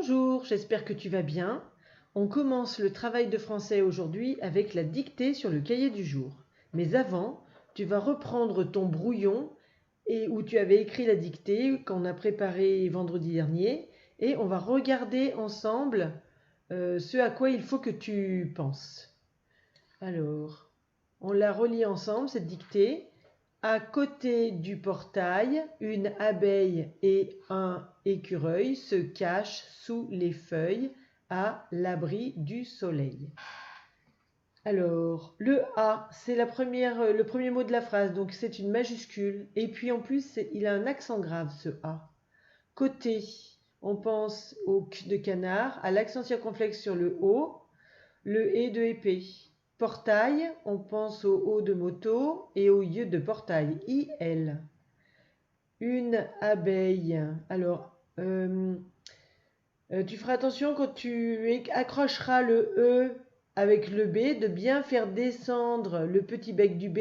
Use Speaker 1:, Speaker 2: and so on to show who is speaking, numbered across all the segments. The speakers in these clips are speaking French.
Speaker 1: Bonjour, j'espère que tu vas bien. On commence le travail de français aujourd'hui avec la dictée sur le cahier du jour. Mais avant, tu vas reprendre ton brouillon où tu avais écrit la dictée qu'on a préparée vendredi dernier et on va regarder ensemble ce à quoi il faut que tu penses. Alors, on la relit ensemble, cette dictée. À côté du portail, une abeille et un écureuil se cachent sous les feuilles à l'abri du soleil. Alors, le A, c'est le premier mot de la phrase, donc c'est une majuscule. Et puis en plus, il a un accent grave, ce A. Côté, on pense au C de canard, à l'accent circonflexe sur le O, le E de épée. Portail, on pense au O de moto et au Y de portail, IL. Une abeille. Alors, tu feras attention quand tu accrocheras le E avec le B, de bien faire descendre le petit bec du B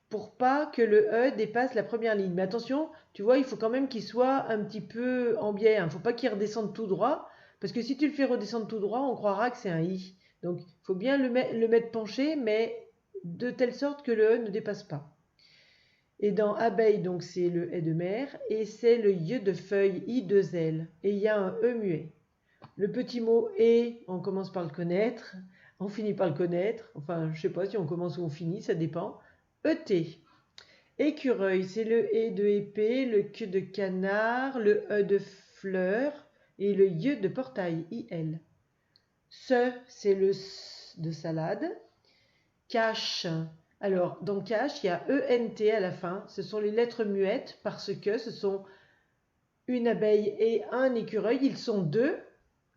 Speaker 1: pour pas que le E dépasse la première ligne. Mais attention, tu vois, il faut quand même qu'il soit un petit peu en biais. Il ne faut pas qu'il redescende tout droit, parce que si tu le fais redescendre tout droit, on croira que c'est un I. Donc, il faut bien le mettre penché, mais de telle sorte que le E ne dépasse pas. Et dans abeille, donc c'est le E de mer, et c'est le Y de feuille, I2L. Et il y a un E muet. Le petit mot et, on commence par le connaître, on finit par le connaître. Enfin, je ne sais pas si on commence ou on finit, ça dépend. ET. Écureuil, c'est le E de épée, le Q de canard, le E de fleur et le Y de portail, IL. Ce, c'est le S de salade. Cache. Alors, dans cache, il y a ENT à la fin. Ce sont les lettres muettes parce que ce sont une abeille et un écureuil. Ils sont deux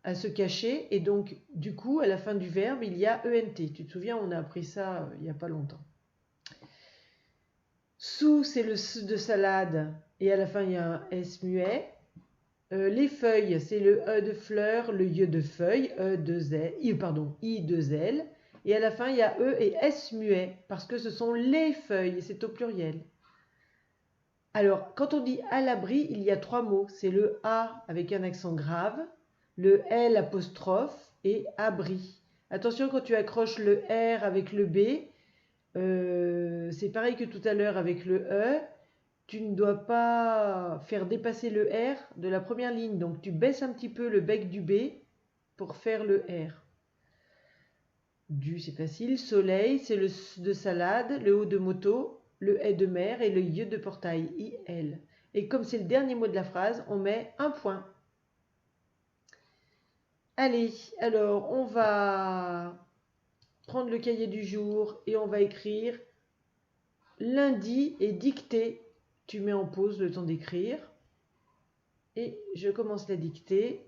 Speaker 1: à se cacher et donc, du coup, à la fin du verbe, il y a ENT. Tu te souviens, on a appris ça il n'y a pas longtemps. Sous, c'est le S de salade et à la fin, il y a un S muet. Les feuilles, c'est le E de fleur, le Y de feuille, I2L. Et à la fin, il y a E et S muet, parce que ce sont les feuilles, c'est au pluriel. Alors, quand on dit à l'abri, il y a trois mots. C'est le A avec un accent grave, le L apostrophe et abri. Attention, quand tu accroches le R avec le B, c'est pareil que tout à l'heure avec le E. Tu ne dois pas faire dépasser le R de la première ligne. Donc, tu baisses un petit peu le bec du B pour faire le R. Du, c'est facile. Soleil, c'est le S de salade, le O de moto, le E de mer et le Y de portail, IL. Et comme c'est le dernier mot de la phrase, on met un point. Allez, alors on va prendre le cahier du jour et on va écrire lundi et dictée. Tu mets en pause le temps d'écrire. Et je commence la dictée.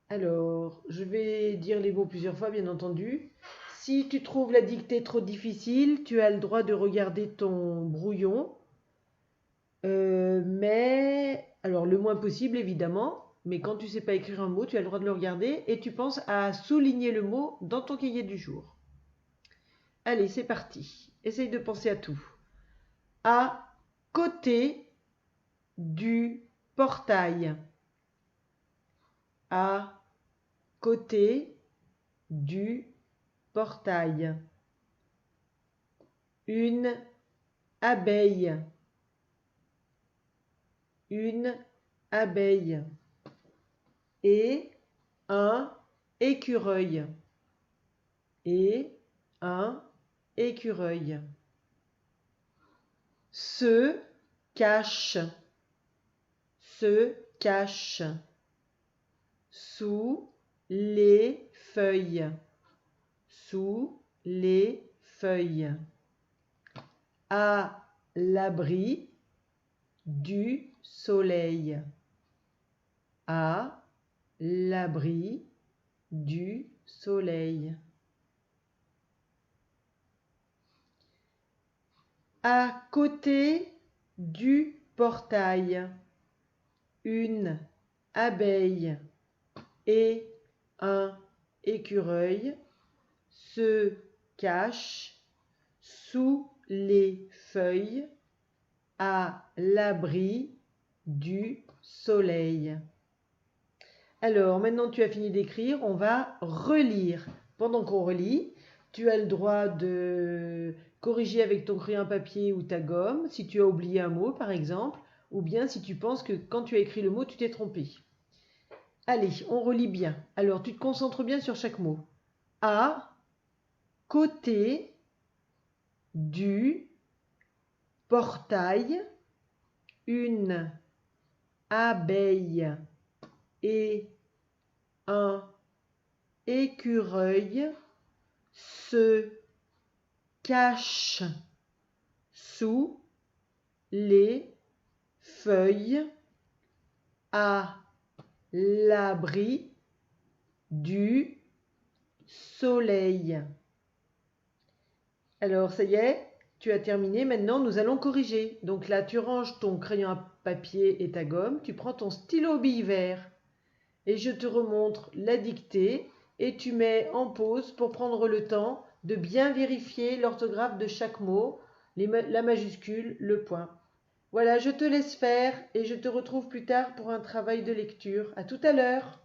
Speaker 1: Alors, je vais dire les mots plusieurs fois, bien entendu. Si tu trouves la dictée trop difficile, tu as le droit de regarder ton brouillon. Alors le moins possible, évidemment. Mais quand tu ne sais pas écrire un mot, tu as le droit de le regarder. Et tu penses à souligner le mot dans ton cahier du jour. Allez, c'est parti. Essaye de penser à tout. À côté du portail. À côté du portail. Une abeille. Une abeille. Et un écureuil. Et un écureuil. Se cache. Se cache. Sous les feuilles. Sous les feuilles. À l'abri du soleil. À l'abri du soleil. À côté du portail. Une abeille et un écureuil se cachent sous les feuilles à l'abri du soleil. Alors, maintenant que tu as fini d'écrire, on va relire. Pendant qu'on relit, tu as le droit de corriger avec ton crayon à papier ou ta gomme, si tu as oublié un mot par exemple, ou bien si tu penses que quand tu as écrit le mot, tu t'es trompé. Allez, on relit bien. Alors, tu te concentres bien sur chaque mot. À côté du portail, une abeille et un écureuil se cachent sous les feuilles à l'abri du soleil. Alors, ça y est, tu as terminé. Maintenant, nous allons corriger. Donc là, tu ranges ton crayon à papier et ta gomme. Tu prends ton stylo bille vert et je te remontre la dictée et tu mets en pause pour prendre le temps de bien vérifier l'orthographe de chaque mot, la majuscule, le point. Voilà, je te laisse faire et je te retrouve plus tard pour un travail de lecture. À tout à l'heure.